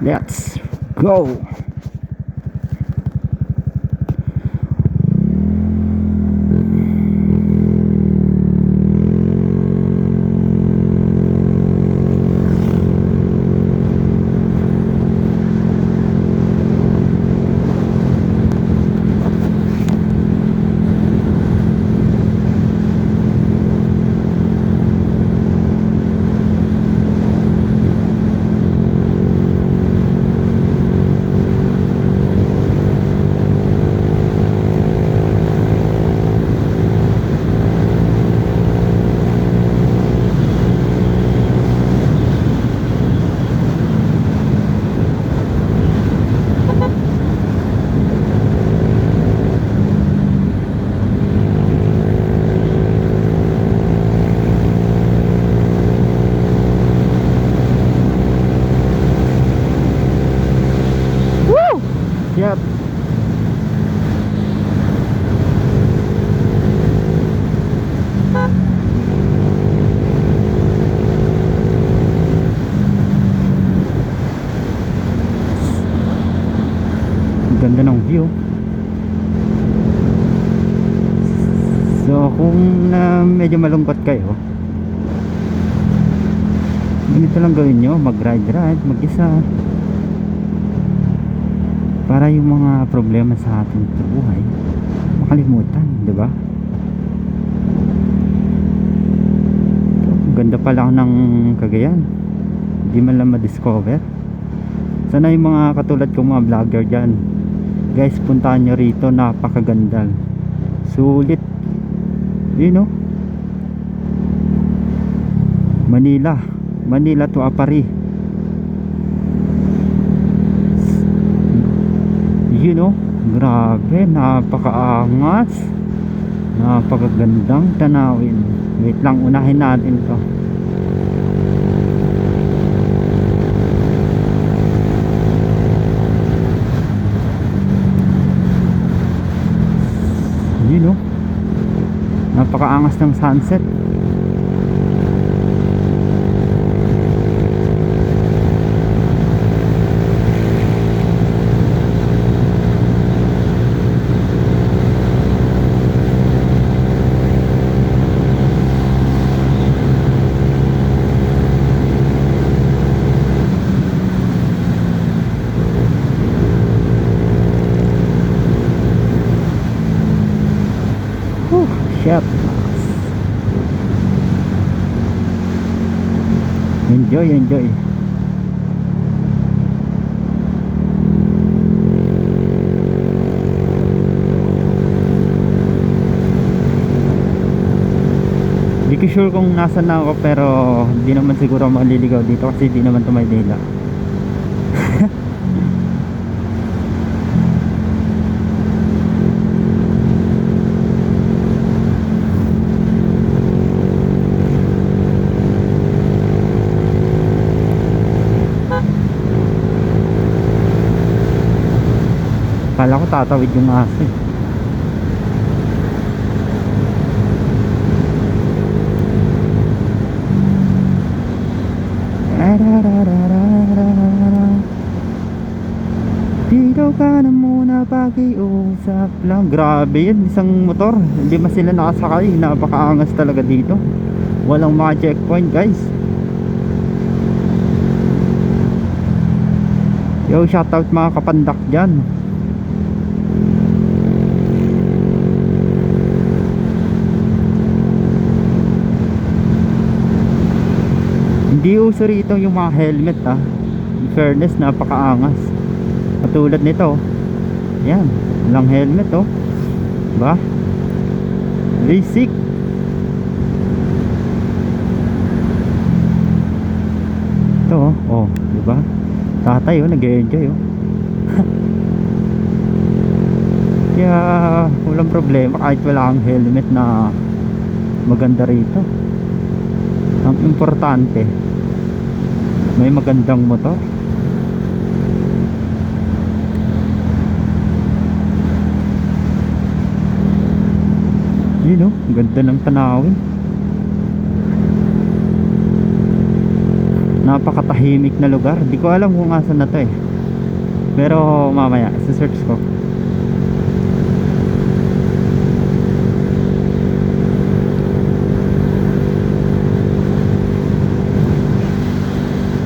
Let's go. Yep. Ganda ng view. So kung medyo malungkot kayo, ganito lang gawin nyo, mag ride mag-isa, para yung mga problema sa ating buhay makalimutan, di ba? Ganda pala ng Cagayan, hindi man lang ma-discover. Sana yung mga katulad kong mga vlogger dyan, guys, puntahan nyo rito, napakaganda, sulit, you know. Manila to Apari, you know, grabe, napakaangas, napakagandang tanawin. Wait lang, unahin natin to. You know, napakaangas ng sunset. Shit. Enjoy. Hindi ko sure kung nasan na ako, pero hindi naman siguro maliligaw dito kasi hindi naman to Maynila. Kala ko tatawid yung aso. Dito ka na muna, pag-iusap lang. Grabe yun, isang motor, hindi man sila nakasakay. Napakaangas talaga dito, walang mga checkpoint, guys. Yo, shoutout mga kapandak dyan. Hindi uso rito yung mga helmet, in fairness, napakaangas. Katulad nito, yan, walang helmet, ba? Basic. Ito, diba? Tatay, nag-e-enjoy, kaya walang problema kahit wala kang helmet, na maganda rito. Ang importante, may magandang motor. Yun, ganda ng tanawin. napakatahimik na lugar. Di ko alam kung asan na to eh, pero mamaya search ko.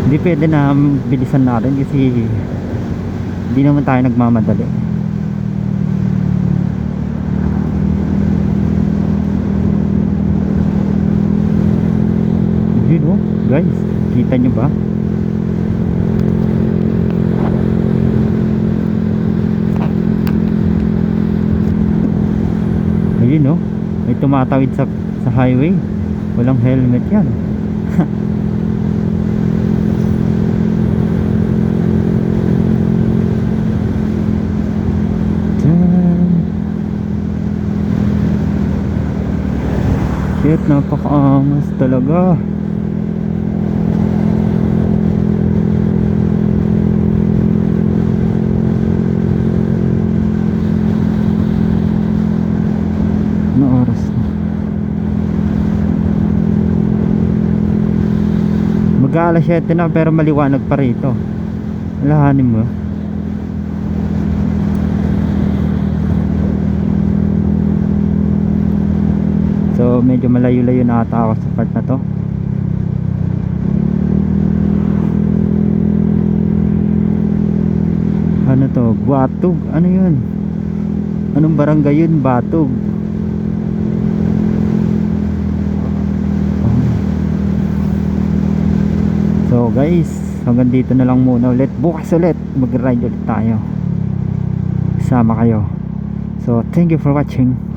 Hindi pwede na bilisan natin kasi hindi naman tayo nagmamadali. Yun oh guys, kita nyo ba? Ayun oh, may tumatawid sa highway. Walang helmet yan. Shit, napakaangas talaga. Ano oras na? Mag-aalas 7 na pero maliwanag pa rito. Alahanin mo. So medyo malayo-layo na ata ako sa part na to. Ano to? Batog? Ano yun? Anong barangay yun? Batog. So guys, hanggang dito na lang muna ulit. Bukas ulit mag-ride ulit tayo. Sama kayo. So thank you for watching.